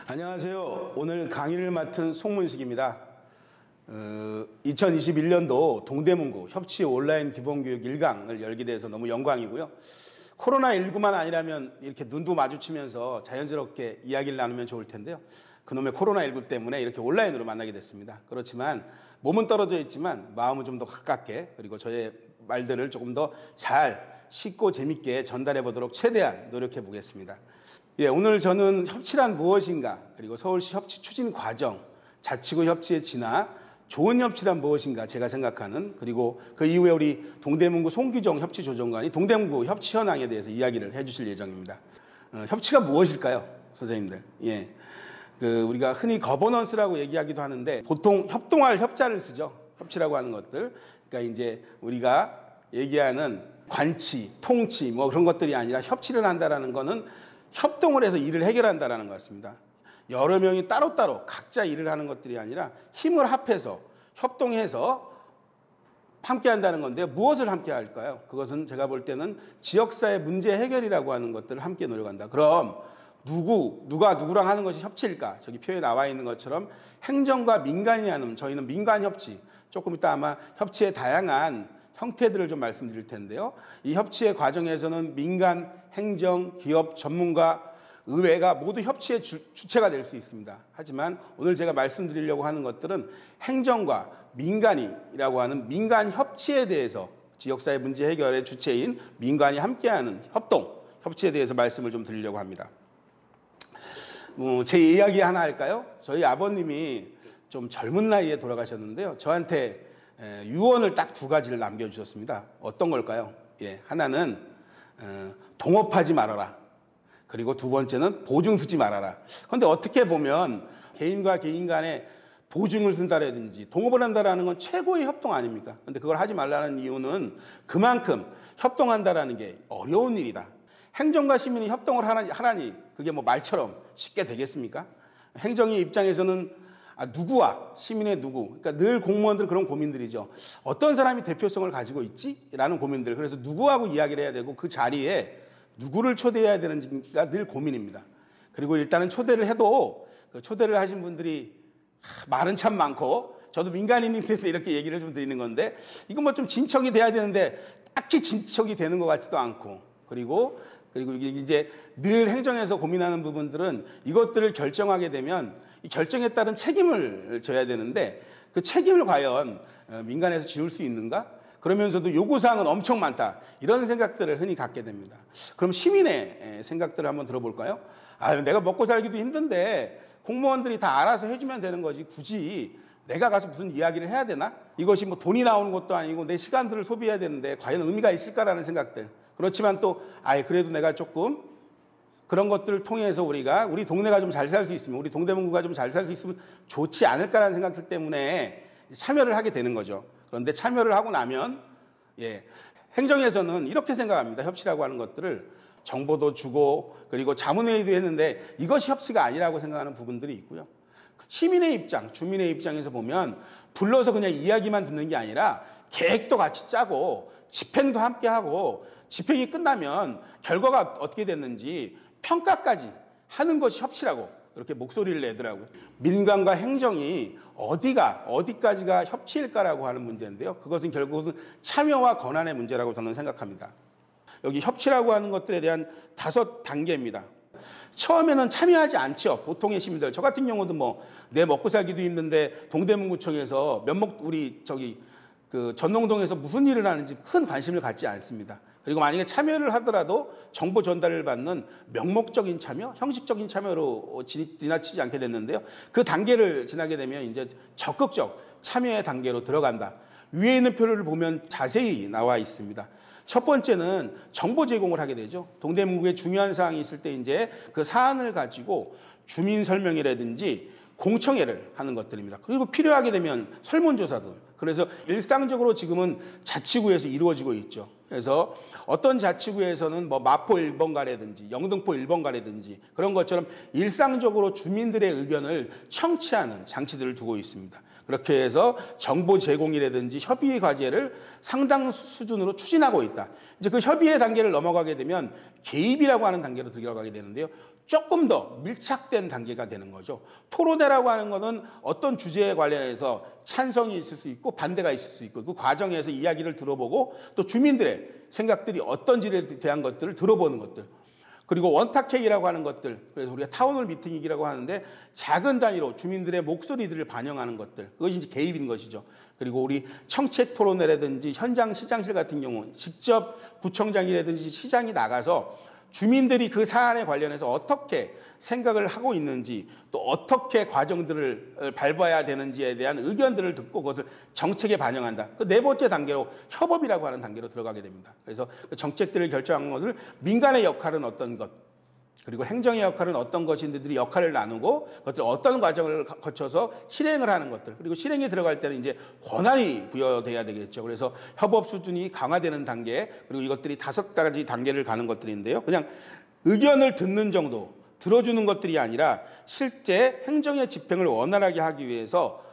안녕하세요. 오늘 강의를 맡은 송문식입니다. 2021년도 동대문구 협치 온라인 기본교육 1강을 열게 돼서 너무 영광이고요. 코로나19만 아니라면 이렇게 눈도 마주치면서 자연스럽게 이야기를 나누면 좋을 텐데요. 그놈의 코로나19 때문에 이렇게 온라인으로 만나게 됐습니다. 그렇지만 몸은 떨어져 있지만 마음은 좀 더 가깝게, 그리고 저의 말들을 조금 더 잘 쉽고 재밌게 전달해 보도록 최대한 노력해 보겠습니다. 오늘 저는 협치란 무엇인가, 그리고 서울시 협치 추진 과정, 자치구 협치의 진화, 좋은 협치란 무엇인가 제가 생각하는, 그리고 그 이후에 우리 동대문구 송규정 협치조정관이 동대문구 협치 현황에 대해서 이야기를 해주실 예정입니다. 협치가 무엇일까요, 선생님들? 우리가 흔히 거버넌스라고 얘기하기도 하는데 보통 협동할 협자를 쓰죠. 협치라고 하는 것들. 그러니까 이제 우리가 얘기하는 관치, 통치 뭐 그런 것들이 아니라 협치를 한다라는 거는 협동을 해서 일을 해결한다라는 것 같습니다. 여러 명이 따로따로 각자 일을 하는 것들이 아니라 힘을 합해서 협동해서 함께 한다는 건데, 무엇을 함께 할까요? 그것은 제가 볼 때는 지역사회 문제 해결이라고 하는 것들을 함께 노력한다. 그럼 누가 누구랑 하는 것이 협치일까? 저기 표에 나와 있는 것처럼 행정과 민간이 하는, 저희는 민간협치, 조금 이따 아마 협치의 다양한 형태들을 좀 말씀드릴 텐데요. 이 협치의 과정에서는 민간, 행정, 기업, 전문가, 의회가 모두 협치의 주체가 될 수 있습니다. 하지만 오늘 제가 말씀드리려고 하는 것들은 행정과 민간이라고 하는 민간 협치에 대해서, 지역사회 문제 해결의 주체인 민간이 함께하는 협동, 협치에 대해서 말씀을 좀 드리려고 합니다. 제 이야기 하나 할까요? 저희 아버님이 좀 젊은 나이에 돌아가셨는데요. 저한테 유언을 딱 두 가지를 남겨주셨습니다. 어떤 걸까요? 하나는 동업하지 말아라. 그리고 두 번째는 보증 쓰지 말아라. 그런데 어떻게 보면 개인과 개인 간에 보증을 쓴다라든지 동업을 한다라는 건 최고의 협동 아닙니까? 그런데 그걸 하지 말라는 이유는 그만큼 협동한다라는 게 어려운 일이다. 행정과 시민이 협동을 하라니 그게 뭐 말처럼 쉽게 되겠습니까? 행정의 입장에서는 누구와 시민의 누구, 그러니까 늘 공무원들 그런 고민들이죠. 어떤 사람이 대표성을 가지고 있지? 라는 고민들. 그래서 누구하고 이야기를 해야 되고 그 자리에 누구를 초대해야 되는지가 늘 고민입니다. 그리고 일단은 초대를 해도 그 초대를 하신 분들이 말은 참 많고, 저도 민간인님께서 이렇게 얘기를 좀 드리는 건데, 이건 뭐 좀 진척이 돼야 되는데 딱히 진척이 되는 것 같지도 않고, 그리고 이게 이제 늘 행정에서 고민하는 부분들은 이것들을 결정하게 되면 이 결정에 따른 책임을 져야 되는데, 그 책임을 과연 민간에서 지울 수 있는가? 그러면서도 요구사항은 엄청 많다. 이런 생각들을 흔히 갖게 됩니다. 그럼 시민의 생각들을 한번 들어볼까요? 내가 먹고 살기도 힘든데 공무원들이 다 알아서 해주면 되는 거지, 굳이 내가 가서 무슨 이야기를 해야 되나? 이것이 뭐 돈이 나오는 것도 아니고 내 시간들을 소비해야 되는데 과연 의미가 있을까라는 생각들. 그렇지만 또 그래도 내가 조금 그런 것들을 통해서 우리 동네가 좀 잘 살 수 있으면, 우리 동대문구가 좀 잘 살 수 있으면 좋지 않을까라는 생각들 때문에 참여를 하게 되는 거죠. 그런데 참여를 하고 나면 행정에서는 이렇게 생각합니다. 협치라고 하는 것들을 정보도 주고 그리고 자문회의도 했는데 이것이 협치가 아니라고 생각하는 부분들이 있고요. 시민의 입장, 주민의 입장에서 보면 불러서 그냥 이야기만 듣는 게 아니라 계획도 같이 짜고 집행도 함께 하고, 집행이 끝나면 결과가 어떻게 됐는지 평가까지 하는 것이 협치라고 이렇게 목소리를 내더라고요. 민간과 행정이 어디까지가 협치일까라고 하는 문제인데요. 그것은 결국은 참여와 권한의 문제라고 저는 생각합니다. 여기 협치라고 하는 것들에 대한 5단계입니다. 처음에는 참여하지 않죠. 보통의 시민들. 저 같은 경우도 내 먹고 살기도 힘든데 동대문구청에서 전농동에서 무슨 일을 하는지 큰 관심을 갖지 않습니다. 그리고 만약에 참여를 하더라도 정보 전달을 받는 명목적인 참여, 형식적인 참여로 지나치지 않게 됐는데요. 그 단계를 지나게 되면 이제 적극적 참여의 단계로 들어간다. 위에 있는 표를 보면 자세히 나와 있습니다. 첫 번째는 정보 제공을 하게 되죠. 동대문구에 중요한 사항이 있을 때 이제 그 사안을 가지고 주민 설명회라든지 공청회를 하는 것들입니다. 그리고 필요하게 되면 설문조사도. 그래서 일상적으로 지금은 자치구에서 이루어지고 있죠. 그래서 어떤 자치구에서는 마포 1번가라든지 영등포 1번가라든지 그런 것처럼 일상적으로 주민들의 의견을 청취하는 장치들을 두고 있습니다. 그렇게 해서 정보 제공이라든지 협의 과제를 상당 수준으로 추진하고 있다. 이제 그 협의의 단계를 넘어가게 되면 개입이라고 하는 단계로 들어가게 되는데요. 조금 더 밀착된 단계가 되는 거죠. 토론회라고 하는 것은 어떤 주제에 관련해서 찬성이 있을 수 있고 반대가 있을 수 있고 그 과정에서 이야기를 들어보고 또 주민들의 생각들이 어떤지에 대한 것들을 들어보는 것들. 그리고 원탁회의라고 하는 것들, 그래서 우리가 타운홀 미팅이라고 하는데 작은 단위로 주민들의 목소리들을 반영하는 것들, 그것이 이제 개입인 것이죠. 그리고 우리 청책 토론회라든지 현장 시장실 같은 경우 직접 구청장이라든지 시장이 나가서 주민들이 그 사안에 관련해서 어떻게 생각을 하고 있는지 또 어떻게 과정들을 밟아야 되는지에 대한 의견들을 듣고 그것을 정책에 반영한다. 그 네 번째 단계로 협업이라고 하는 단계로 들어가게 됩니다. 그래서 그 정책들을 결정하는 것을 민간의 역할은 어떤 것, 그리고 행정의 역할은 어떤 것인지들이 역할을 나누고 그것들 어떤 과정을 거쳐서 실행을 하는 것들, 그리고 실행에 들어갈 때는 이제 권한이 부여돼야 되겠죠. 그래서 협업 수준이 강화되는 단계, 그리고 이것들이 5가지 단계를 가는 것들인데요. 그냥 의견을 듣는 정도, 들어주는 것들이 아니라 실제 행정의 집행을 원활하게 하기 위해서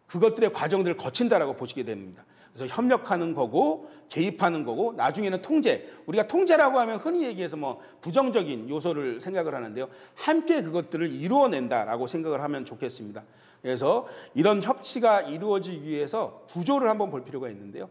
그것들의 과정들을 거친다라고 보시게 됩니다. 그래서 협력하는 거고 개입하는 거고 나중에는 통제. 우리가 통제라고 하면 흔히 얘기해서 뭐 부정적인 요소를 생각을 하는데요. 함께 그것들을 이루어낸다라고 생각을 하면 좋겠습니다. 그래서 이런 협치가 이루어지기 위해서 구조를 한번 볼 필요가 있는데요.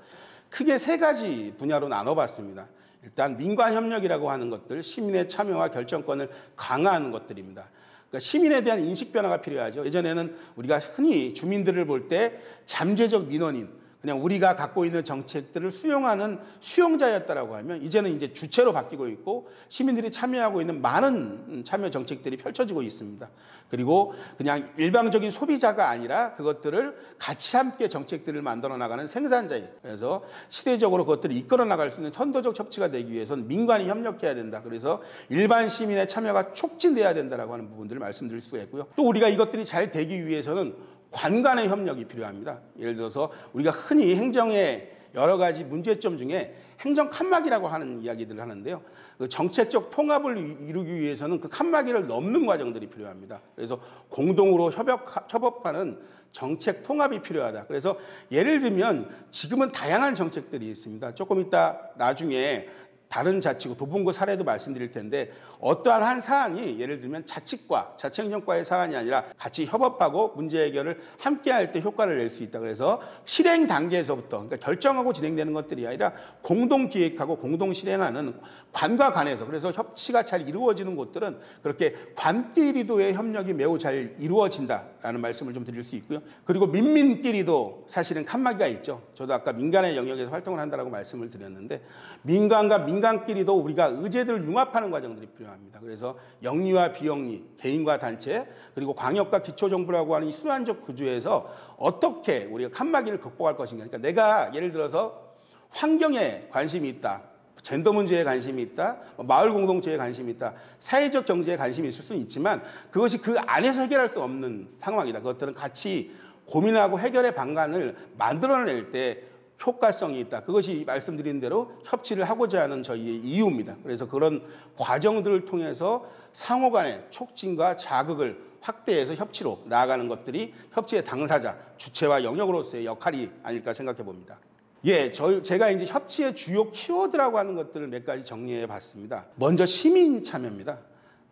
크게 3가지 분야로 나눠봤습니다. 일단 민관협력이라고 하는 것들, 시민의 참여와 결정권을 강화하는 것들입니다. 그러니까 시민에 대한 인식 변화가 필요하죠. 예전에는 우리가 흔히 주민들을 볼 때 잠재적 민원인, 그냥 우리가 갖고 있는 정책들을 수용하는 수용자였다라고 하면 이제는 이제 주체로 바뀌고 있고 시민들이 참여하고 있는 많은 참여 정책들이 펼쳐지고 있습니다. 그리고 그냥 일방적인 소비자가 아니라 그것들을 같이 함께 정책들을 만들어 나가는 생산자예요. 그래서 시대적으로 그것들을 이끌어 나갈 수 있는 선도적 협치가 되기 위해서는 민관이 협력해야 된다. 그래서 일반 시민의 참여가 촉진돼야 된다라고 하는 부분들을 말씀드릴 수가 있고요. 또 우리가 이것들이 잘 되기 위해서는 관간의 협력이 필요합니다. 예를 들어서 우리가 흔히 행정의 여러 가지 문제점 중에 행정 칸막이라고 하는 이야기들을 하는데요. 그 정책적 통합을 이루기 위해서는 그 칸막이를 넘는 과정들이 필요합니다. 그래서 공동으로 협업하는 정책 통합이 필요하다. 그래서 예를 들면 지금은 다양한 정책들이 있습니다. 조금 이따 나중에 다른 자치구, 도봉구 사례도 말씀드릴 텐데 어떠한 한 사안이 예를 들면 자치과, 자치행정과의 사안이 아니라 같이 협업하고 문제 해결을 함께 할 때 효과를 낼 수 있다. 그래서 실행 단계에서부터, 그러니까 결정하고 진행되는 것들이 아니라 공동 기획하고 공동 실행하는 관과 관에서, 그래서 협치가 잘 이루어지는 곳들은 그렇게 관끼리도의 협력이 매우 잘 이루어진다라는 말씀을 좀 드릴 수 있고요. 그리고 민민끼리도 사실은 칸막이가 있죠. 저도 아까 민간의 영역에서 활동을 한다라고 말씀을 드렸는데 민간과 민간끼리도 우리가 의제들을 융합하는 과정들이 필요합니다. 그래서 영리와 비영리, 개인과 단체, 그리고 광역과 기초정부라고 하는 이 순환적 구조에서 어떻게 우리가 칸막이를 극복할 것인가. 그러니까 내가 예를 들어서 환경에 관심이 있다, 젠더 문제에 관심이 있다, 마을 공동체에 관심이 있다, 사회적 경제에 관심이 있을 수는 있지만 그것이 그 안에서 해결할 수 없는 상황이다. 그것들은 같이 고민하고 해결의 방안을 만들어낼 때 효과성이 있다. 그것이 말씀드린 대로 협치를 하고자 하는 저희의 이유입니다. 그래서 그런 과정들을 통해서 상호 간의 촉진과 자극을 확대해서 협치로 나아가는 것들이 협치의 당사자, 주체와 영역으로서의 역할이 아닐까 생각해 봅니다. 예, 제가 이제 협치의 주요 키워드라고 하는 것들을 몇 가지 정리해 봤습니다. 먼저 시민 참여입니다.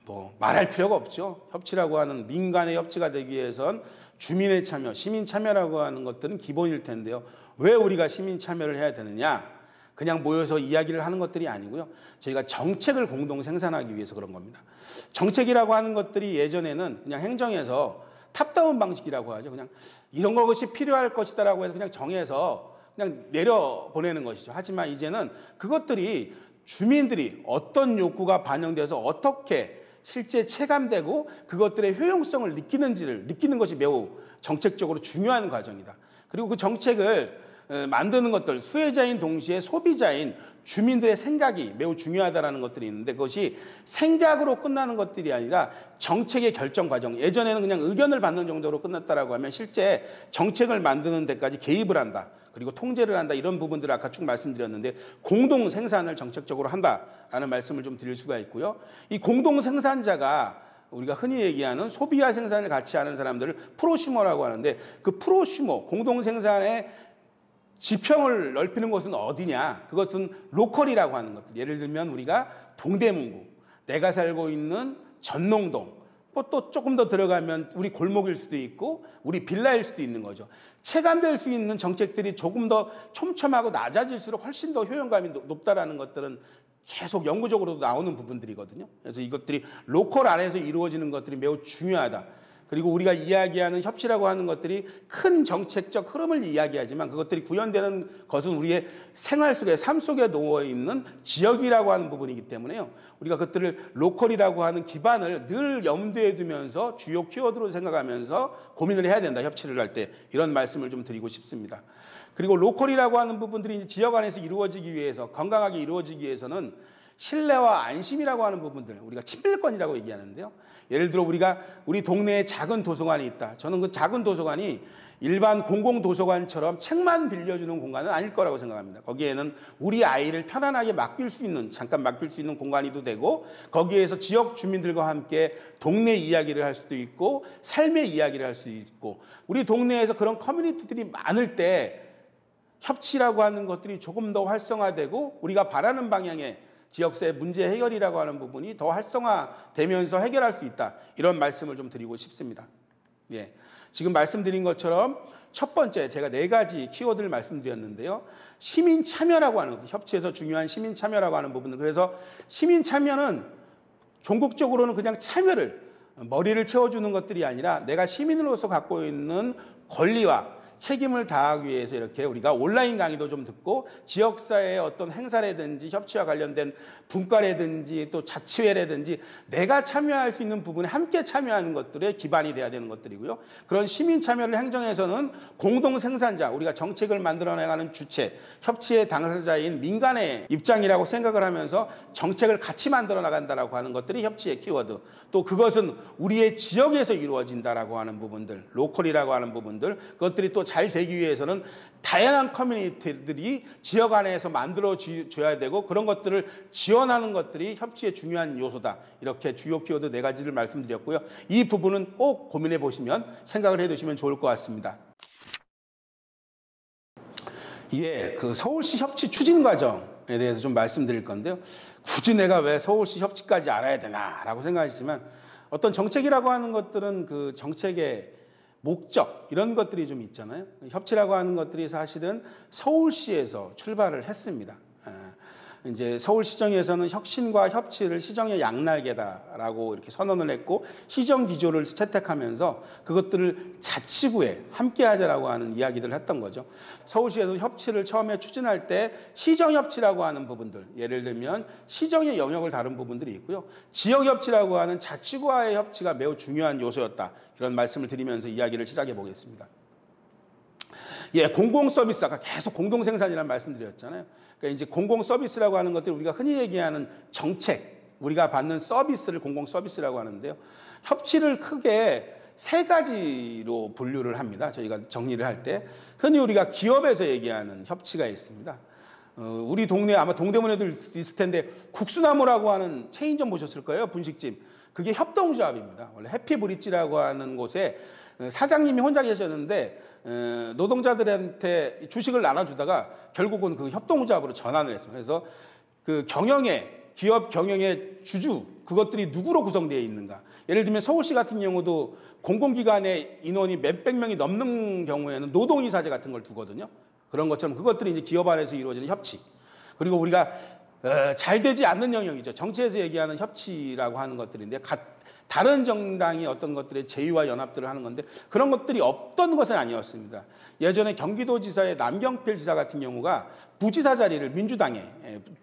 뭐 말할 필요가 없죠. 협치라고 하는 민간의 협치가 되기 위해선 주민의 참여, 시민 참여라고 하는 것들은 기본일 텐데요. 왜 우리가 시민 참여를 해야 되느냐? 그냥 모여서 이야기를 하는 것들이 아니고요. 저희가 정책을 공동 생산하기 위해서 그런 겁니다. 정책이라고 하는 것들이 예전에는 그냥 행정에서 탑다운 방식이라고 하죠. 그냥 이런 것이 필요할 것이다라고 해서 그냥 정해서 그냥 내려보내는 것이죠. 하지만 이제는 그것들이 주민들이 어떤 욕구가 반영돼서 어떻게 실제 체감되고 그것들의 효용성을 느끼는 것이 매우 정책적으로 중요한 과정이다. 그리고 그 정책을 만드는 것들, 수혜자인 동시에 소비자인 주민들의 생각이 매우 중요하다는 것들이 있는데 그것이 생각으로 끝나는 것들이 아니라 정책의 결정 과정. 예전에는 그냥 의견을 받는 정도로 끝났다라고 하면 실제 정책을 만드는 데까지 개입을 한다. 그리고 통제를 한다. 이런 부분들을 아까 쭉 말씀드렸는데 공동 생산을 정책적으로 한다라는 말씀을 좀 드릴 수가 있고요. 이 공동 생산자가 우리가 흔히 얘기하는 소비와 생산을 같이 하는 사람들을 프로슈머라고 하는데, 그 프로슈머, 공동생산의 지평을 넓히는 곳은 어디냐? 그것은 로컬이라고 하는 것들. 예를 들면 우리가 동대문구, 내가 살고 있는 전농동, 또 조금 더 들어가면 우리 골목일 수도 있고 우리 빌라일 수도 있는 거죠. 체감될 수 있는 정책들이 조금 더 촘촘하고 낮아질수록 훨씬 더 효용감이 높다라는 것들은 계속 연구적으로도 나오는 부분들이거든요. 그래서 이것들이 로컬 안에서 이루어지는 것들이 매우 중요하다. 그리고 우리가 이야기하는 협치라고 하는 것들이 큰 정책적 흐름을 이야기하지만 그것들이 구현되는 것은 우리의 생활 속에, 삶 속에 놓여있는 지역이라고 하는 부분이기 때문에요. 우리가 그것들을 로컬이라고 하는 기반을 늘 염두에 두면서 주요 키워드로 생각하면서 고민을 해야 된다. 협치를 할 때. 이런 말씀을 좀 드리고 싶습니다. 그리고 로컬이라고 하는 부분들이 이제 지역 안에서 이루어지기 위해서, 건강하게 이루어지기 위해서는 신뢰와 안심이라고 하는 부분들, 우리가 친밀권이라고 얘기하는데요. 예를 들어 우리가 우리 동네에 작은 도서관이 있다. 저는 그 작은 도서관이 일반 공공도서관처럼 책만 빌려주는 공간은 아닐 거라고 생각합니다. 거기에는 우리 아이를 편안하게 맡길 수 있는, 잠깐 맡길 수 있는 공간이도 되고, 거기에서 지역 주민들과 함께 동네 이야기를 할 수도 있고 삶의 이야기를 할 수도 있고, 우리 동네에서 그런 커뮤니티들이 많을 때 협치라고 하는 것들이 조금 더 활성화되고 우리가 바라는 방향의 지역사회 문제 해결이라고 하는 부분이 더 활성화되면서 해결할 수 있다. 이런 말씀을 좀 드리고 싶습니다. 예. 지금 말씀드린 것처럼 첫 번째, 제가 4가지 키워드를 말씀드렸는데요. 시민 참여라고 하는 것, 협치에서 중요한 시민 참여라고 하는 부분들. 그래서 시민 참여는 종국적으로는 그냥 참여를, 머리를 채워주는 것들이 아니라 내가 시민으로서 갖고 있는 권리와 책임을 다하기 위해서 이렇게 우리가 온라인 강의도 좀 듣고 지역사회의 어떤 행사라든지 협치와 관련된 분과라든지 또 자치회라든지 내가 참여할 수 있는 부분에 함께 참여하는 것들의 기반이 돼야 되는 것들이고요. 그런 시민 참여를 행정에서는 공동 생산자, 우리가 정책을 만들어 나가는 주체, 협치의 당사자인 민간의 입장이라고 생각을 하면서 정책을 같이 만들어 나간다라고 하는 것들이 협치의 키워드. 또 그것은 우리의 지역에서 이루어진다라고 하는 부분들, 로컬이라고 하는 부분들, 그것들이 또 잘 되기 위해서는 다양한 커뮤니티들이 지역 안에서 만들어줘야 되고 그런 것들을 지원하는 것들이 협치의 중요한 요소다. 이렇게 주요 키워드 4가지를 말씀드렸고요. 이 부분은 꼭 고민해 보시면, 생각을 해 두시면 좋을 것 같습니다. 예, 그 서울시 협치 추진 과정에 대해서 좀 말씀드릴 건데요. 굳이 내가 왜 서울시 협치까지 알아야 되나라고 생각하시지만, 어떤 정책이라고 하는 것들은 그 정책의 목적, 이런 것들이 좀 있잖아요. 협치라고 하는 것들이 사실은 서울시에서 출발을 했습니다. 이제 서울시정에서는 혁신과 협치를 시정의 양날개다라고 이렇게 선언을 했고, 시정 기조를 채택하면서 그것들을 자치구에 함께 하자라고 하는 이야기들을 했던 거죠. 서울시에서 협치를 처음에 추진할 때 시정협치라고 하는 부분들, 예를 들면 시정의 영역을 다룬 부분들이 있고요. 지역협치라고 하는 자치구와의 협치가 매우 중요한 요소였다. 이런 말씀을 드리면서 이야기를 시작해 보겠습니다. 예, 공공 서비스, 아까 계속 공동 생산이라는 말씀드렸잖아요. 그러니까 이제 공공 서비스라고 하는 것들, 우리가 흔히 얘기하는 정책, 우리가 받는 서비스를 공공 서비스라고 하는데요. 협치를 크게 3가지로 분류를 합니다. 저희가 정리를 할 때 흔히 우리가 기업에서 얘기하는 협치가 있습니다. 우리 동네, 아마 동대문에도 있을 텐데 국수나무라고 하는 체인점 보셨을 거예요. 분식집. 그게 협동조합입니다. 원래 해피브릿지라고 하는 곳에 사장님이 혼자 계셨는데 노동자들한테 주식을 나눠주다가 결국은 그 협동조합으로 전환을 했습니다. 그래서 그 기업 경영의 주주, 그것들이 누구로 구성되어 있는가. 예를 들면 서울시 같은 경우도 공공기관의 인원이 몇백 명이 넘는 경우에는 노동이사제 같은 걸 두거든요. 그런 것처럼 그것들이 이제 기업 안에서 이루어지는 협치. 그리고 우리가 잘 되지 않는 영역이죠. 정치에서 얘기하는 협치라고 하는 것들인데, 다른 정당이 어떤 것들의 제휴와 연합들을 하는 건데 그런 것들이 없던 것은 아니었습니다. 예전에 경기도지사의 남경필 지사 같은 경우가 부지사 자리를 민주당에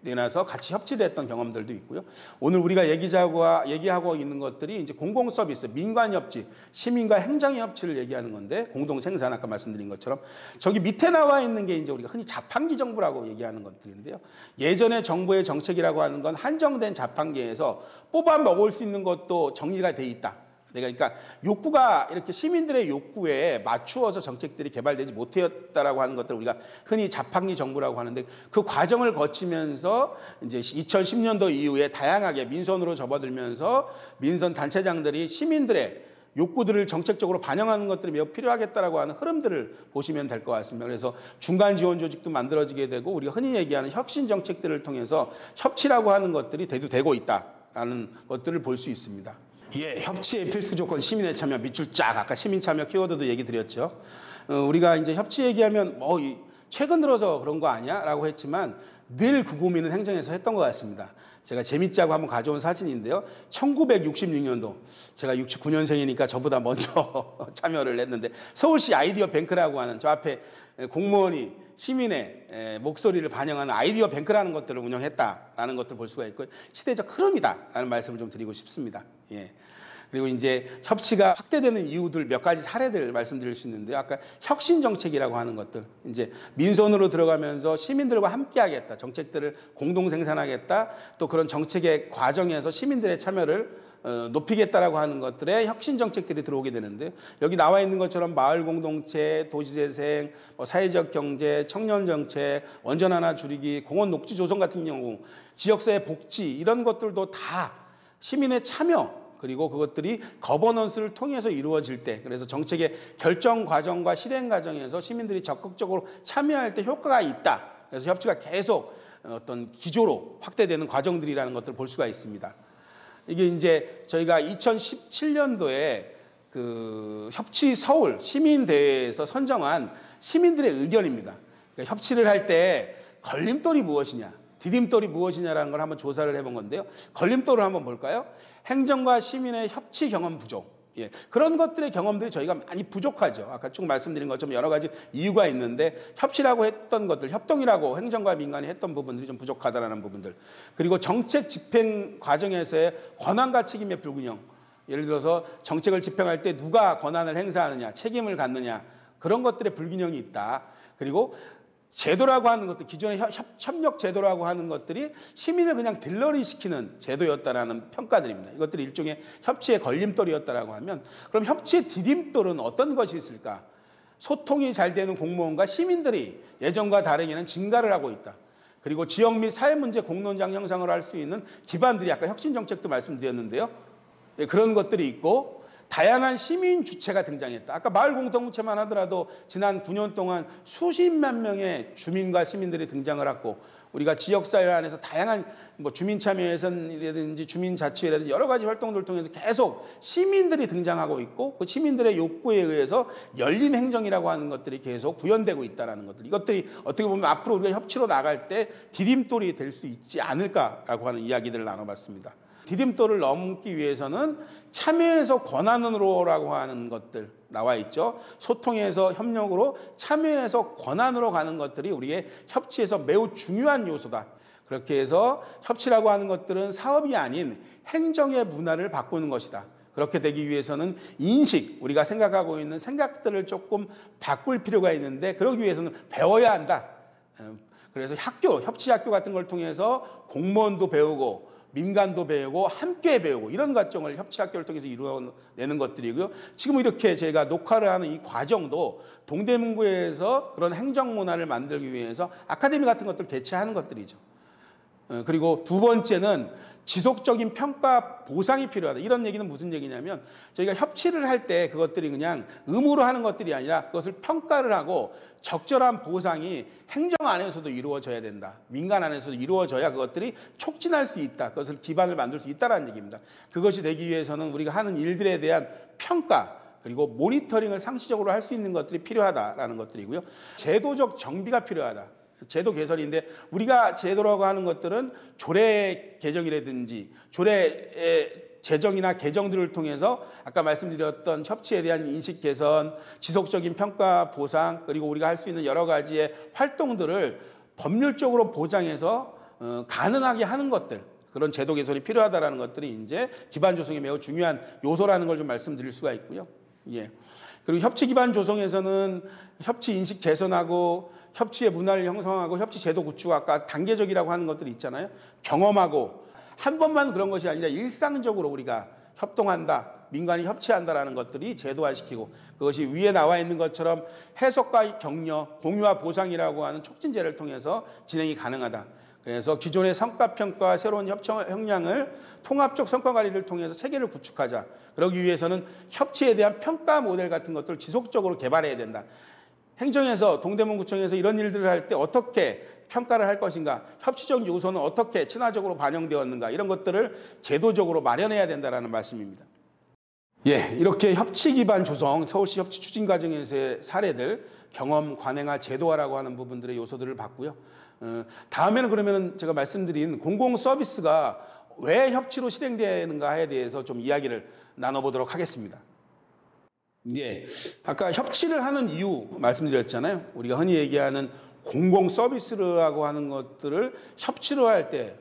내놔서 같이 협치를 했던 경험들도 있고요. 오늘 우리가 얘기하고 있는 것들이 이제 공공 서비스, 민관 협치, 시민과 행정의 협치를 얘기하는 건데, 공동 생산, 아까 말씀드린 것처럼 저기 밑에 나와 있는 게 이제 우리가 흔히 자판기 정부라고 얘기하는 것들인데요. 예전에 정부의 정책이라고 하는 건 한정된 자판기에서 뽑아 먹을 수 있는 것도 정리가 돼 있다. 그러니까 욕구가 이렇게 시민들의 욕구에 맞추어서 정책들이 개발되지 못했다라고 하는 것들 우리가 흔히 자판기 정부라고 하는데 그 과정을 거치면서 이제 2010년도 이후에 다양하게 민선으로 접어들면서 민선 단체장들이 시민들의 욕구들을 정책적으로 반영하는 것들이 매우 필요하겠다라고 하는 흐름들을 보시면 될 것 같습니다. 그래서 중간 지원 조직도 만들어지게 되고 우리가 흔히 얘기하는 혁신 정책들을 통해서 협치라고 하는 것들이 대두되고 있다라는 것들을 볼 수 있습니다. 예, 협치의 필수 조건 시민의 참여 밑줄 쫙 아까 시민 참여 키워드도 얘기 드렸죠. 우리가 이제 협치 얘기하면 최근 들어서 그런 거 아니야?라고 했지만 늘 그 고민은 행정에서 했던 것 같습니다. 제가 재밌자고 한번 가져온 사진인데요. 1966년도 제가 69년생이니까 저보다 먼저 참여를 했는데 서울시 아이디어 뱅크라고 하는 저 앞에 공무원이 시민의 목소리를 반영하는 아이디어 뱅크라는 것들을 운영했다라는 것들을 볼 수가 있고 시대적 흐름이다라는 말씀을 좀 드리고 싶습니다. 예. 그리고 이제 협치가 확대되는 이유들 몇 가지 사례들 말씀드릴 수 있는데요. 아까 혁신 정책이라고 하는 것들, 이제 민선으로 들어가면서 시민들과 함께하겠다, 정책들을 공동 생산하겠다, 또 그런 정책의 과정에서 시민들의 참여를 높이겠다라고 하는 것들의 혁신 정책들이 들어오게 되는데 여기 나와 있는 것처럼 마을 공동체, 도시재생, 사회적 경제, 청년 정책, 원전 하나 줄이기, 공원 녹지 조성 같은 경우 지역사회 복지 이런 것들도 다 시민의 참여 그리고 그것들이 거버넌스를 통해서 이루어질 때 그래서 정책의 결정 과정과 실행 과정에서 시민들이 적극적으로 참여할 때 효과가 있다. 그래서 협치가 계속 어떤 기조로 확대되는 과정들이라는 것들을 볼 수가 있습니다. 이게 이제 저희가 2017년도에 그 협치 서울 시민대회에서 선정한 시민들의 의견입니다. 그러니까 협치를 할 때 걸림돌이 무엇이냐, 디딤돌이 무엇이냐라는 걸 한번 조사를 해본 건데요. 걸림돌을 한번 볼까요? 행정과 시민의 협치 경험 부족. 예, 그런 것들의 경험들이 저희가 많이 부족하죠. 아까 쭉 말씀드린 것처럼 여러 가지 이유가 있는데 협치라고 했던 것들, 협동이라고 행정과 민간이 했던 부분들이 좀 부족하다라는 부분들. 그리고 정책 집행 과정에서의 권한과 책임의 불균형. 예를 들어서 정책을 집행할 때 누가 권한을 행사하느냐, 책임을 갖느냐 그런 것들의 불균형이 있다. 그리고 제도라고 하는 것들, 기존의 협력 제도라고 하는 것들이 시민을 그냥 딜러리 시키는 제도였다라는 평가들입니다. 이것들이 일종의 협치의 걸림돌이었다라고 하면 그럼 협치의 디딤돌은 어떤 것이 있을까? 소통이 잘 되는 공무원과 시민들이 예전과 다르게는 증가를 하고 있다. 그리고 지역 및 사회 문제 공론장 형성을 할 수 있는 기반들이 아까 혁신 정책도 말씀드렸는데요. 예, 그런 것들이 있고 다양한 시민 주체가 등장했다. 아까 마을 공동체만 하더라도 지난 9년 동안 수십만 명의 주민과 시민들이 등장을 했고 우리가 지역사회 안에서 다양한 주민참여예산이라든지 주민자치회라든지 여러 가지 활동들을 통해서 계속 시민들이 등장하고 있고 그 시민들의 욕구에 의해서 열린 행정이라고 하는 것들이 계속 구현되고 있다는 것들. 이것들이 어떻게 보면 앞으로 우리가 협치로 나갈 때 디딤돌이 될 수 있지 않을까라고 하는 이야기들을 나눠봤습니다. 디딤돌을 넘기 위해서는 참여에서 권한으로라고 하는 것들 나와 있죠. 소통에서 협력으로 참여에서 권한으로 가는 것들이 우리의 협치에서 매우 중요한 요소다. 그렇게 해서 협치라고 하는 것들은 사업이 아닌 행정의 문화를 바꾸는 것이다. 그렇게 되기 위해서는 인식, 우리가 생각하고 있는 생각들을 조금 바꿀 필요가 있는데 그러기 위해서는 배워야 한다. 그래서 협치학교 같은 걸 통해서 공무원도 배우고 민간도 배우고 함께 배우고 이런 과정을 협치학교를 통해서 이루어내는 것들이고요. 지금 이렇게 제가 녹화를 하는 이 과정도 동대문구에서 그런 행정문화를 만들기 위해서 아카데미 같은 것들을 개최하는 것들이죠. 그리고 두 번째는 지속적인 평가 보상이 필요하다. 이런 얘기는 무슨 얘기냐면 저희가 협치를 할 때 그것들이 그냥 의무로 하는 것들이 아니라 그것을 평가를 하고 적절한 보상이 행정 안에서도 이루어져야 된다. 민간 안에서도 이루어져야 그것들이 촉진할 수 있다. 그것을 기반을 만들 수 있다는 얘기입니다. 그것이 되기 위해서는 우리가 하는 일들에 대한 평가 그리고 모니터링을 상시적으로 할 수 있는 것들이 필요하다라는 것들이고요. 제도적 정비가 필요하다. 제도 개선인데 우리가 제도라고 하는 것들은 조례 개정이라든지 조례의 제정이나 개정들을 통해서 아까 말씀드렸던 협치에 대한 인식 개선, 지속적인 평가 보상 그리고 우리가 할 수 있는 여러 가지의 활동들을 법률적으로 보장해서 가능하게 하는 것들 그런 제도 개선이 필요하다라는 것들이 이제 기반 조성에 매우 중요한 요소라는 걸 좀 말씀드릴 수가 있고요. 예. 그리고 협치 기반 조성에서는 협치 인식 개선하고 협치의 문화를 형성하고 협치 제도 구축 아까 단계적이라고 하는 것들이 있잖아요. 경험하고 한 번만 그런 것이 아니라 일상적으로 우리가 협동한다. 민간이 협치한다라는 것들이 제도화시키고 그것이 위에 나와 있는 것처럼 해석과 격려, 공유와 보상이라고 하는 촉진제를 통해서 진행이 가능하다. 그래서 기존의 성과평가와 새로운 역량을 통합적 성과관리를 통해서 체계를 구축하자. 그러기 위해서는 협치에 대한 평가 모델 같은 것들을 지속적으로 개발해야 된다. 행정에서 동대문구청에서 이런 일들을 할 때 어떻게 평가를 할 것인가, 협치적 요소는 어떻게 친화적으로 반영되었는가, 이런 것들을 제도적으로 마련해야 된다는 말씀입니다. 예, 이렇게 협치 기반 조성, 서울시 협치 추진 과정에서의 사례들, 경험, 관행화, 제도화라고 하는 부분들의 요소들을 봤고요. 다음에는 그러면 제가 말씀드린 공공 서비스가 왜 협치로 실행되는가에 대해서 좀 이야기를 나눠보도록 하겠습니다. 예, 아까 협치를 하는 이유 말씀드렸잖아요. 우리가 흔히 얘기하는 공공 서비스라고 하는 것들을 협치로 할 때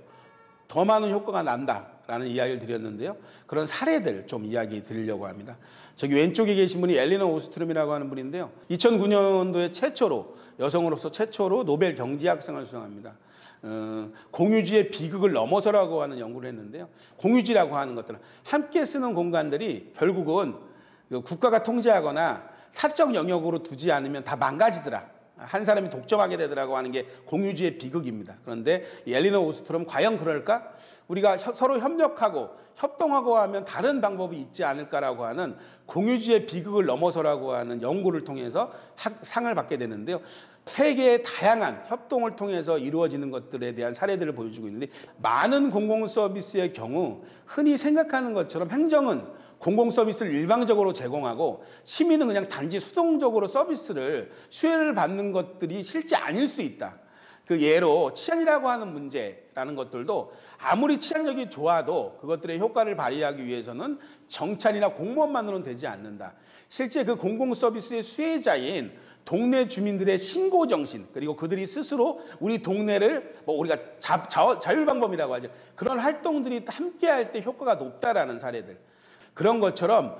더 많은 효과가 난다라는 이야기를 드렸는데요. 그런 사례들 좀 이야기 드리려고 합니다. 저기 왼쪽에 계신 분이 엘리너 오스트롬이라고 하는 분인데요. 2009년도에 최초로, 여성으로서 최초로 노벨 경제학상을 수상합니다. 공유지의 비극을 넘어서라고 하는 연구를 했는데요. 공유지라고 하는 것들은 함께 쓰는 공간들이 결국은 국가가 통제하거나 사적 영역으로 두지 않으면 다 망가지더라. 한 사람이 독점하게 되더라고 하는 게 공유지의 비극입니다. 그런데 엘리너 오스트롬 과연 그럴까? 우리가 서로 협력하고 협동하고 하면 다른 방법이 있지 않을까라고 하는 공유지의 비극을 넘어서라고 하는 연구를 통해서 상을 받게 되는데요. 세계의 다양한 협동을 통해서 이루어지는 것들에 대한 사례들을 보여주고 있는데, 많은 공공 서비스의 경우 흔히 생각하는 것처럼 행정은 공공 서비스를 일방적으로 제공하고 시민은 그냥 단지 수동적으로 서비스를 수혜를 받는 것들이 실제 아닐 수 있다. 그 예로 치안이라고 하는 문제라는 것들도 아무리 치안력이 좋아도 그것들의 효과를 발휘하기 위해서는 경찰이나 공무원만으로는 되지 않는다. 실제 그 공공 서비스의 수혜자인 동네 주민들의 신고 정신, 그리고 그들이 스스로 우리 동네를 우리가 자율방범이라고 하죠. 그런 활동들이 함께 할 때 효과가 높다라는 사례들. 그런 것처럼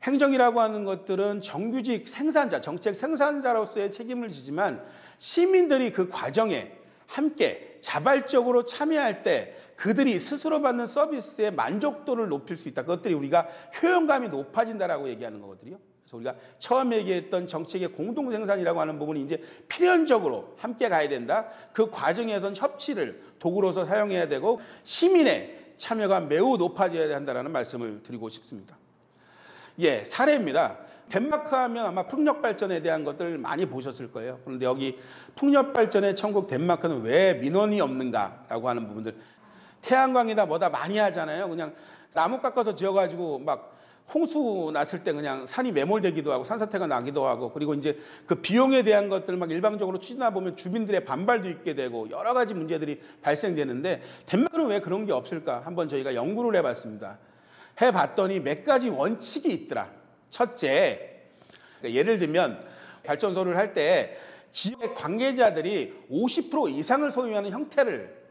행정이라고 하는 것들은 정규직 생산자, 정책 생산자로서의 책임을 지지만 시민들이 그 과정에 함께 자발적으로 참여할 때 그들이 스스로 받는 서비스의 만족도를 높일 수 있다. 그것들이 우리가 효용감이 높아진다라고 얘기하는 거거든요. 그래서 우리가 처음 얘기했던 정책의 공동생산이라고 하는 부분이 이제 필연적으로 함께 가야 된다. 그 과정에선 협치를 도구로서 사용해야 되고 시민의 참여가 매우 높아져야 한다는 말씀을 드리고 싶습니다. 예, 사례입니다. 덴마크 하면 아마 풍력 발전에 대한 것들 많이 보셨을 거예요. 그런데 여기 풍력 발전의 천국 덴마크는 왜 민원이 없는가라고 하는 부분들. 태양광이다 뭐다 많이 하잖아요. 그냥 나무 깎아서 지어가지고 막 홍수 났을 때 그냥 산이 매몰되기도 하고 산사태가 나기도 하고, 그리고 이제 그 비용에 대한 것들 막 일방적으로 추진하다 보면 주민들의 반발도 있게 되고 여러 가지 문제들이 발생되는데, 덴마크는 왜 그런 게 없을까? 한번 저희가 연구를 해봤습니다. 해봤더니 몇 가지 원칙이 있더라. 첫째, 예를 들면 발전소를 할 때 지역의 관계자들이 50% 이상을 소유하는 형태를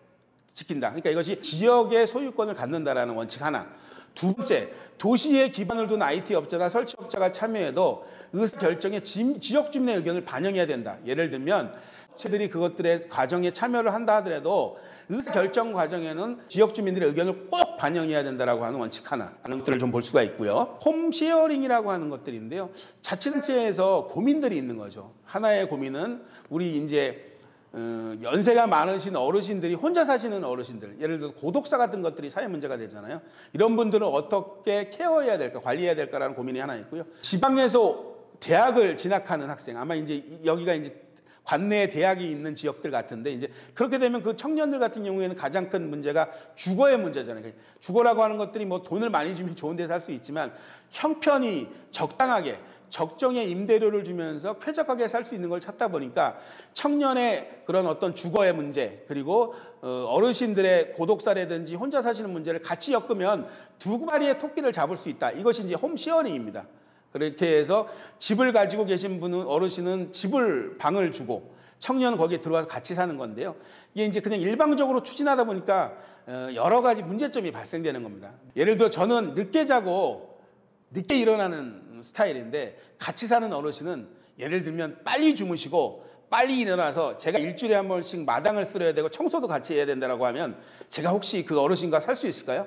지킨다. 그러니까 이것이 지역의 소유권을 갖는다라는 원칙 하나. 두 번째, 도시에 기반을 둔 IT 업자나 설치업자가 참여해도 의사결정에 지역 주민의 의견을 반영해야 된다. 예를 들면 업체들이 그것들의 과정에 참여를 한다 하더라도 의사결정 과정에는 지역 주민들의 의견을 꼭 반영해야 된다라고 하는 원칙 하나, 하는 것들을 좀 볼 수가 있고요. 홈쉐어링이라고 하는 것들인데요. 자치단체에서 고민들이 있는 거죠. 하나의 고민은 우리 이제 연세가 많으신 어르신들이 혼자 사시는 어르신들, 예를 들어 고독사 같은 것들이 사회 문제가 되잖아요. 이런 분들은 어떻게 케어해야 될까, 관리해야 될까라는 고민이 하나 있고요. 지방에서 대학을 진학하는 학생, 아마 이제 여기가 이제 관내에 대학이 있는 지역들 같은데, 이제 그렇게 되면 그 청년들 같은 경우에는 가장 큰 문제가 주거의 문제잖아요. 주거라고 하는 것들이 뭐 돈을 많이 주면 좋은 데 살 수 있지만 형편이 적당하게 적정의 임대료를 주면서 쾌적하게 살 수 있는 걸 찾다 보니까 청년의 그런 어떤 주거의 문제, 그리고 어르신들의 고독사라든지 혼자 사시는 문제를 같이 엮으면 두 마리의 토끼를 잡을 수 있다. 이것이 이제 홈쉐어링입니다. 그렇게 해서 집을 가지고 계신 분은, 어르신은 방을 주고 청년은 거기에 들어와서 같이 사는 건데요. 이게 이제 그냥 일방적으로 추진하다 보니까 여러 가지 문제점이 발생되는 겁니다. 예를 들어 저는 늦게 자고 늦게 일어나는 스타일인데, 같이 사는 어르신은 예를 들면 빨리 주무시고 빨리 일어나서 제가 일주일에 한 번씩 마당을 쓸어야 되고 청소도 같이 해야 된다고 하면 제가 혹시 그 어르신과 살 수 있을까요?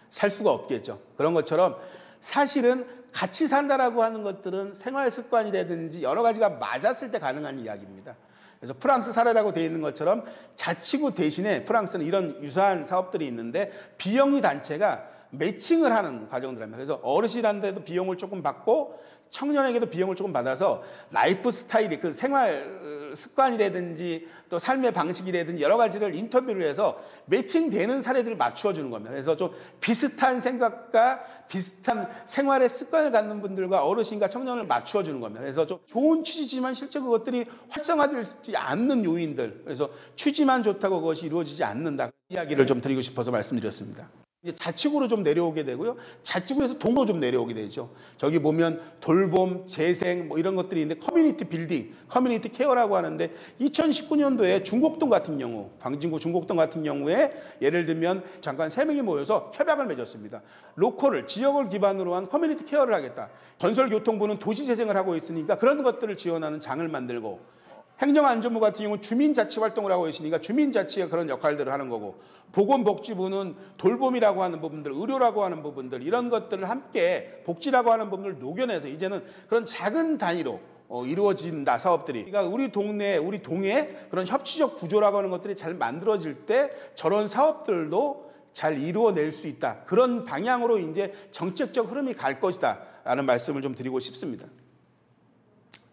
살 수가 없겠죠. 그런 것처럼 사실은 같이 산다라고 하는 것들은 생활 습관이라든지 여러 가지가 맞았을 때 가능한 이야기입니다. 그래서 프랑스 사례라고 되어 있는 것처럼 자치구 대신에 프랑스는 이런 유사한 사업들이 있는데 비영리 단체가 매칭을 하는 과정들 합니다. 그래서 어르신한테도 비용을 조금 받고 청년에게도 비용을 조금 받아서 라이프 스타일이 그 생활 습관이라든지 또 삶의 방식이라든지 여러 가지를 인터뷰를 해서 매칭되는 사례들을 맞추어 주는 겁니다. 그래서 좀 비슷한 생각과 비슷한 생활의 습관을 갖는 분들과 어르신과 청년을 맞추어 주는 겁니다. 그래서 좀 좋은 취지지만 실제 그것들이 활성화되지 않는 요인들, 그래서 취지만 좋다고 그것이 이루어지지 않는다, 이야기를 좀 드리고 싶어서 말씀드렸습니다. 자치구로 좀 내려오게 되고요. 자치구에서 동으로 좀 내려오게 되죠. 저기 보면 돌봄, 재생 뭐 이런 것들이 있는데 커뮤니티 빌딩, 커뮤니티 케어라고 하는데 2019년도에 중곡동 같은 경우, 광진구 중곡동 같은 경우에 예를 들면 잠깐 3명이 모여서 협약을 맺었습니다. 로컬을, 지역을 기반으로 한 커뮤니티 케어를 하겠다. 건설교통부는 도시재생을 하고 있으니까 그런 것들을 지원하는 장을 만들고, 행정안전부 같은 경우는 주민자치활동을 하고 계시니까 주민자치가 그런 역할들을 하는 거고, 보건복지부는 돌봄이라고 하는 부분들, 의료라고 하는 부분들, 이런 것들을 함께 복지라고 하는 부분을 녹여내서 이제는 그런 작은 단위로 이루어진다, 사업들이. 그러니까 우리 동네, 우리 동에 그런 협치적 구조라고 하는 것들이 잘 만들어질 때 저런 사업들도 잘 이루어낼 수 있다. 그런 방향으로 이제 정책적 흐름이 갈 것이다 라는 말씀을 좀 드리고 싶습니다.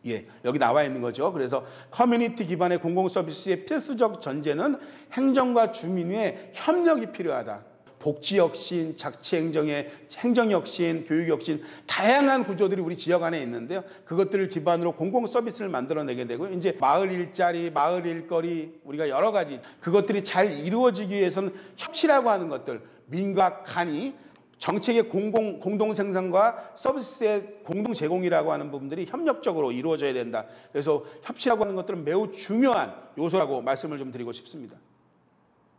예, 여기 나와 있는 거죠. 그래서 커뮤니티 기반의 공공서비스의 필수적 전제는 행정과 주민의 협력이 필요하다. 복지혁신, 자치행정의 행정혁신, 교육혁신, 다양한 구조들이 우리 지역 안에 있는데요. 그것들을 기반으로 공공서비스를 만들어내게 되고, 이제 마을 일자리, 마을 일거리, 우리가 여러 가지 그것들이 잘 이루어지기 위해서는 협치라고 하는 것들, 민과 간이 정책의 공동 생산과 서비스의 공동 제공이라고 하는 부분들이 협력적으로 이루어져야 된다. 그래서 협치라고 하는 것들은 매우 중요한 요소라고 말씀을 좀 드리고 싶습니다.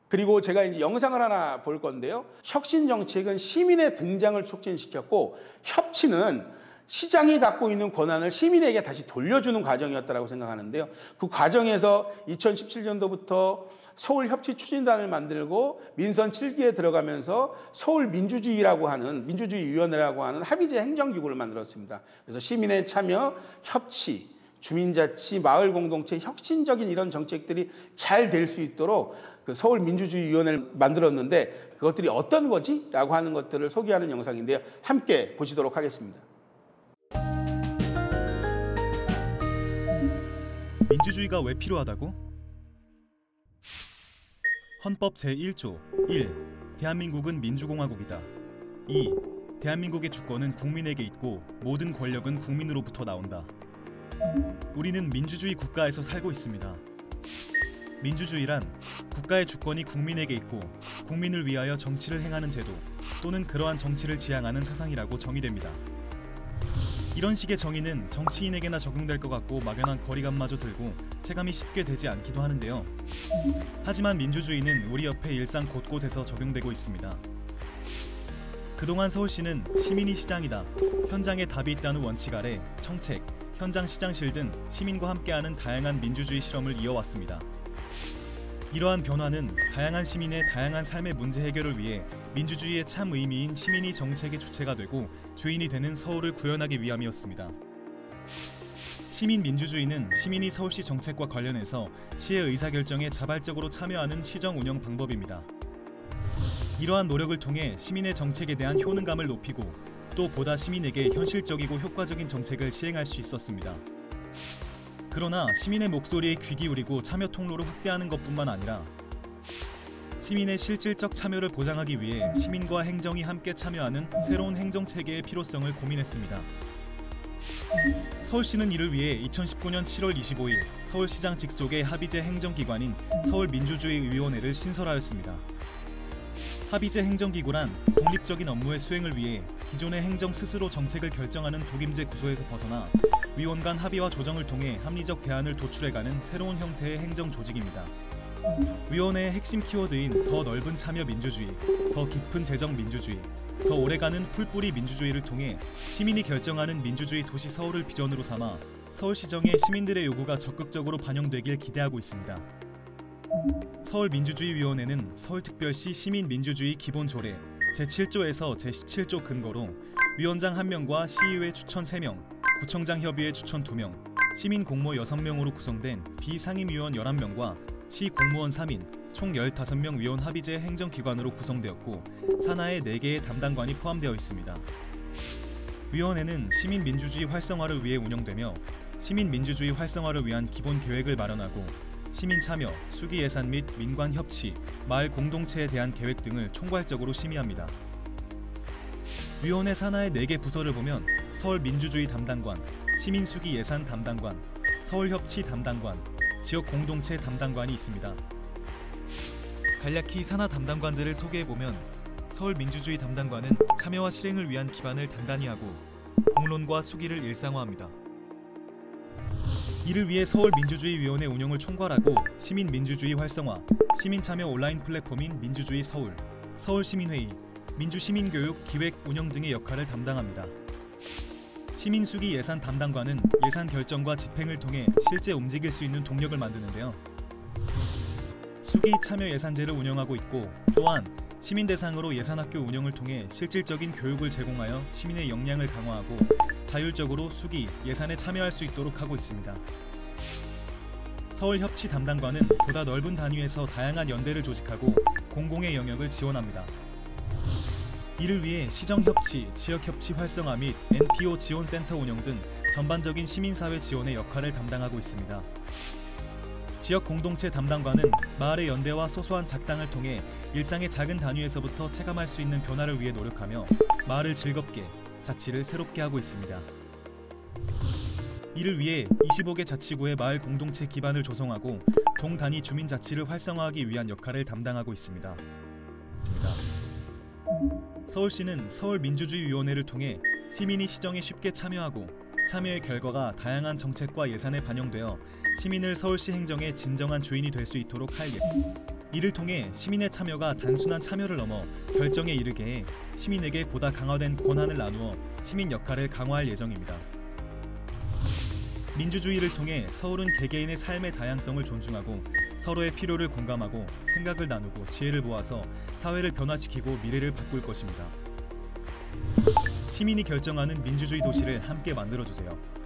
그리고 제가 이제 영상을 하나 볼 건데요. 혁신 정책은 시민의 등장을 촉진시켰고, 협치는 시장이 갖고 있는 권한을 시민에게 다시 돌려주는 과정이었다고 생각하는데요. 그 과정에서 2017년도부터 서울협치추진단을 만들고 민선 7기에 들어가면서 서울민주주의라고 하는, 민주주의위원회라고 하는 합의제 행정기구를 만들었습니다. 그래서 시민의 참여, 협치, 주민자치, 마을공동체, 혁신적인 이런 정책들이 잘 될 수 있도록 그 서울민주주의위원회를 만들었는데, 그것들이 어떤 거지? 라고 하는 것들을 소개하는 영상인데요. 함께 보시도록 하겠습니다. 민주주의가 왜 필요하다고? 헌법 제1조 1. 대한민국은 민주공화국이다. 2. 대한민국의 주권은 국민에게 있고 모든 권력은 국민으로부터 나온다. 우리는 민주주의 국가에서 살고 있습니다. 민주주의란 국가의 주권이 국민에게 있고 국민을 위하여 정치를 행하는 제도 또는 그러한 정치를 지향하는 사상이라고 정의됩니다. 이런 식의 정의는 정치인에게나 적용될 것 같고 막연한 거리감마저 들고 체감이 쉽게 되지 않기도 하는데요. 하지만 민주주의는 우리 옆에 일상 곳곳에서 적용되고 있습니다. 그동안 서울시는 시민이 시장이다, 현장에 답이 있다는 원칙 아래 청책, 현장 시장실 등 시민과 함께하는 다양한 민주주의 실험을 이어왔습니다. 이러한 변화는 다양한 시민의 다양한 삶의 문제 해결을 위해 민주주의의 참 의미인 시민이 정책의 주체가 되고 주인이 되는 서울을 구현하기 위함이었습니다. 시민민주주의는 시민이 서울시 정책과 관련해서 시의 의사결정에 자발적으로 참여하는 시정 운영 방법입니다. 이러한 노력을 통해 시민의 정책에 대한 효능감을 높이고 또 보다 시민에게 현실적이고 효과적인 정책을 시행할 수 있었습니다. 그러나 시민의 목소리에 귀 기울이고 참여 통로를 확대하는 것뿐만 아니라 시민의 실질적 참여를 보장하기 위해 시민과 행정이 함께 참여하는 새로운 행정체계의 필요성을 고민했습니다. 서울시는 이를 위해 2019년 7월 25일 서울시장 직속의 합의제 행정기관인 서울민주주의위원회를 신설하였습니다. 합의제 행정기구란 독립적인 업무의 수행을 위해 기존의 행정 스스로 정책을 결정하는 독임제 구조에서 벗어나 위원 간 합의와 조정을 통해 합리적 대안을 도출해가는 새로운 형태의 행정 조직입니다. 위원회의 핵심 키워드인 더 넓은 참여 민주주의, 더 깊은 재정 민주주의, 더 오래가는 풀뿌리 민주주의를 통해 시민이 결정하는 민주주의 도시 서울을 비전으로 삼아 서울시정에 시민들의 요구가 적극적으로 반영되길 기대하고 있습니다. 서울민주주의위원회는 서울특별시 시민민주주의 기본조례 제7조에서 제17조 근거로 위원장 1명과 시의회 추천 3명, 구청장 협의회 추천 2명, 시민 공모 6명으로 구성된 비상임위원 11명과 시 공무원 3인, 총 15명 위원 합의제 행정기관으로 구성되었고 산하에 4개의 담당관이 포함되어 있습니다. 위원회는 시민민주주의 활성화를 위해 운영되며 시민민주주의 활성화를 위한 기본 계획을 마련하고 시민 참여, 수기 예산 및 민관 협치, 마을 공동체에 대한 계획 등을 총괄적으로 심의합니다. 위원회 산하의 4개 부서를 보면 서울민주주의 담당관, 시민수기 예산 담당관, 서울협치 담당관, 지역공동체 담당관이 있습니다. 간략히 산하 담당관들을 소개해보면 서울민주주의 담당관은 참여와 실행을 위한 기반을 단단히 하고 공론과 수기를 일상화합니다. 이를 위해 서울민주주의위원회 운영을 총괄하고 시민민주주의 활성화, 시민참여 온라인 플랫폼인 민주주의 서울, 서울시민회의, 민주시민교육, 기획, 운영 등의 역할을 담당합니다. 시민수기 예산 담당관은 예산 결정과 집행을 통해 실제 움직일 수 있는 동력을 만드는데요. 수기 참여 예산제를 운영하고 있고 또한 시민 대상으로 예산학교 운영을 통해 실질적인 교육을 제공하여 시민의 역량을 강화하고 자율적으로 수기, 예산에 참여할 수 있도록 하고 있습니다. 서울협치 담당관은 보다 넓은 단위에서 다양한 연대를 조직하고 공공의 영역을 지원합니다. 이를 위해 시정협치, 지역협치 활성화 및 NPO 지원센터 운영 등 전반적인 시민사회 지원의 역할을 담당하고 있습니다. 지역공동체 담당관은 마을의 연대와 소소한 작당을 통해 일상의 작은 단위에서부터 체감할 수 있는 변화를 위해 노력하며 마을을 즐겁게, 자치를 새롭게 하고 있습니다. 이를 위해 25개 자치구의 마을 공동체 기반을 조성하고 동단위 주민자치를 활성화하기 위한 역할을 담당하고 있습니다. 서울시는 서울민주주의위원회를 통해 시민이 시정에 쉽게 참여하고 참여의 결과가 다양한 정책과 예산에 반영되어 시민을 서울시 행정의 진정한 주인이 될 수 있도록 할 예정입니다. 이를 통해 시민의 참여가 단순한 참여를 넘어 결정에 이르게 해 시민에게 보다 강화된 권한을 나누어 시민 역할을 강화할 예정입니다. 민주주의를 통해 서울은 개개인의 삶의 다양성을 존중하고 서로의 필요를 공감하고 생각을 나누고 지혜를 모아서 사회를 변화시키고 미래를 바꿀 것입니다. 시민이 결정하는 민주주의 도시를 함께 만들어주세요.